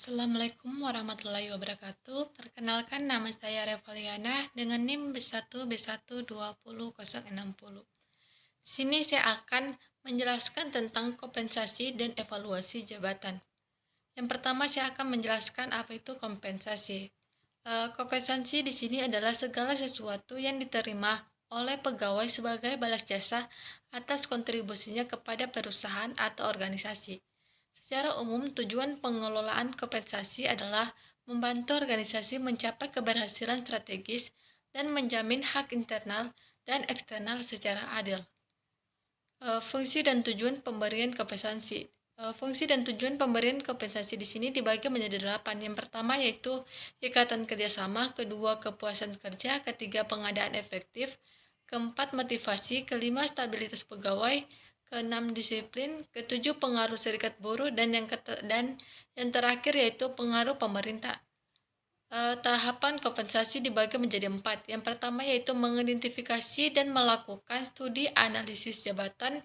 Assalamualaikum warahmatullahi wabarakatuh. Perkenalkan nama saya Revaliana dengan NIM B1B1200060. Di sini saya akan menjelaskan tentang kompensasi dan evaluasi jabatan. Yang pertama saya akan menjelaskan apa itu kompensasi. Kompensasi di sini adalah segala sesuatu yang diterima oleh pegawai sebagai balas jasa atas kontribusinya kepada perusahaan atau organisasi. Secara umum, tujuan pengelolaan kompensasi adalah membantu organisasi mencapai keberhasilan strategis dan menjamin hak internal dan eksternal secara adil. Fungsi dan tujuan pemberian kompensasi. Fungsi dan tujuan pemberian kompensasi di sini dibagi menjadi 8. Yang pertama yaitu ikatan kerjasama, kedua kepuasan kerja, ketiga pengadaan efektif, keempat motivasi, kelima stabilitas pegawai, keenam disiplin, ketujuh pengaruh serikat buruh, dan yang terakhir yaitu pengaruh pemerintah. Tahapan kompensasi dibagi menjadi 4. Yang pertama yaitu mengidentifikasi dan melakukan studi analisis jabatan.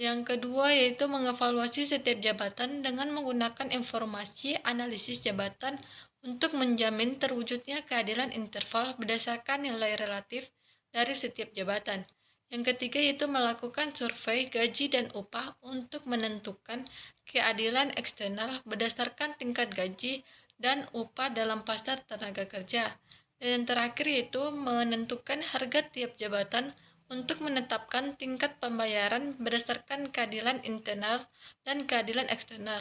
Yang kedua yaitu mengevaluasi setiap jabatan dengan menggunakan informasi analisis jabatan untuk menjamin terwujudnya keadilan interval berdasarkan nilai relatif dari setiap jabatan. Yang ketiga yaitu melakukan survei gaji dan upah untuk menentukan keadilan eksternal berdasarkan tingkat gaji dan upah dalam pasar tenaga kerja. Dan yang terakhir yaitu menentukan harga tiap jabatan untuk menetapkan tingkat pembayaran berdasarkan keadilan internal dan keadilan eksternal.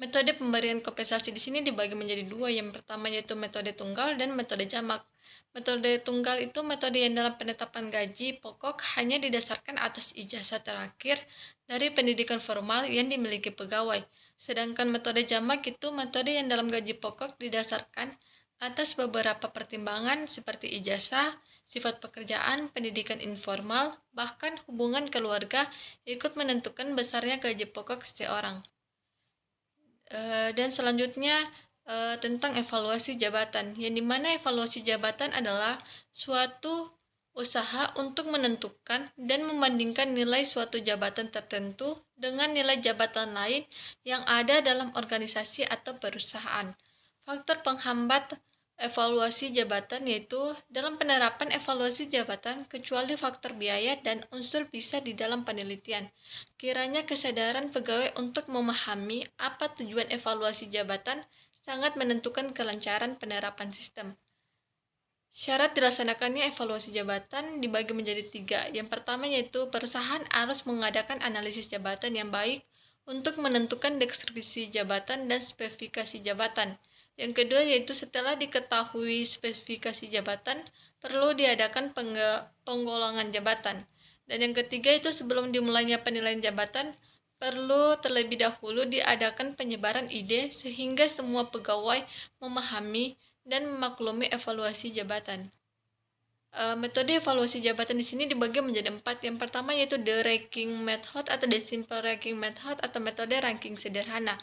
Metode pemberian kompensasi di sini dibagi menjadi 2. Yang pertama yaitu metode tunggal dan metode jamak. Metode tunggal itu metode yang dalam penetapan gaji pokok hanya didasarkan atas ijazah terakhir dari pendidikan formal yang dimiliki pegawai. Sedangkan metode jamak itu metode yang dalam gaji pokok didasarkan atas beberapa pertimbangan seperti ijazah, sifat pekerjaan, pendidikan informal, bahkan hubungan keluarga ikut menentukan besarnya gaji pokok seseorang. Dan selanjutnya tentang evaluasi jabatan, yang dimana evaluasi jabatan adalah suatu usaha untuk menentukan dan membandingkan nilai suatu jabatan tertentu dengan nilai jabatan lain yang ada dalam organisasi atau perusahaan. Faktor penghambat evaluasi jabatan yaitu dalam penerapan evaluasi jabatan kecuali faktor biaya dan unsur bisa di dalam penelitian. Kiranya kesadaran pegawai untuk memahami apa tujuan evaluasi jabatan sangat menentukan kelancaran penerapan sistem. Syarat dilaksanakannya evaluasi jabatan dibagi menjadi 3. Yang pertama yaitu perusahaan harus mengadakan analisis jabatan yang baik untuk menentukan deskripsi jabatan dan spesifikasi jabatan. Yang kedua yaitu setelah diketahui spesifikasi jabatan, perlu diadakan penggolongan jabatan. Dan yang ketiga itu sebelum dimulainya penilaian jabatan, perlu terlebih dahulu diadakan penyebaran ide sehingga semua pegawai memahami dan memaklumi evaluasi jabatan. Metode evaluasi jabatan di sini dibagi menjadi 4. Yang pertama yaitu the ranking method atau the simple ranking method atau metode ranking sederhana.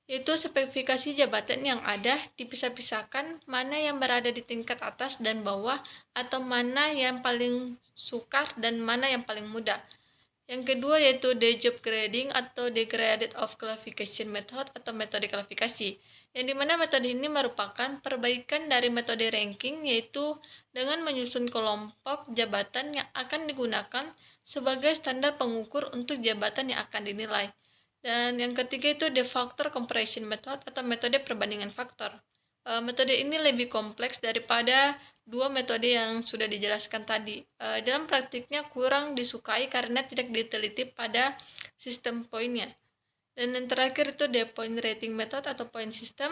Yaitu spesifikasi jabatan yang ada dipisah-pisahkan mana yang berada di tingkat atas dan bawah atau mana yang paling sukar dan mana yang paling mudah. Yang kedua yaitu the job grading atau the graded of classification method atau metode klasifikasi. Yang dimana metode ini merupakan perbaikan dari metode ranking yaitu dengan menyusun kelompok jabatan yang akan digunakan sebagai standar pengukur untuk jabatan yang akan dinilai. Dan yang ketiga itu the factor comparison method atau metode perbandingan faktor. Metode ini lebih kompleks daripada 2 metode yang sudah dijelaskan tadi. Dalam praktiknya kurang disukai karena tidak diteliti pada sistem poinnya. Dan yang terakhir itu the point rating method atau point system.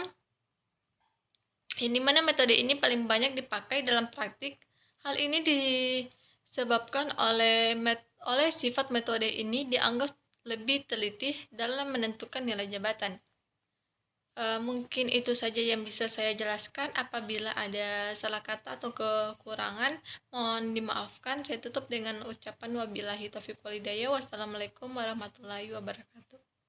Yang dimana metode ini paling banyak dipakai dalam praktik. Hal ini disebabkan oleh sifat metode ini dianggap lebih teliti dalam menentukan nilai jabatan. Mungkin itu saja yang bisa saya jelaskan. Apabila ada salah kata atau kekurangan, mohon dimaafkan. Saya tutup dengan ucapan wabillahi taufiq walhidayah. Wassalamualaikum warahmatullahi wabarakatuh.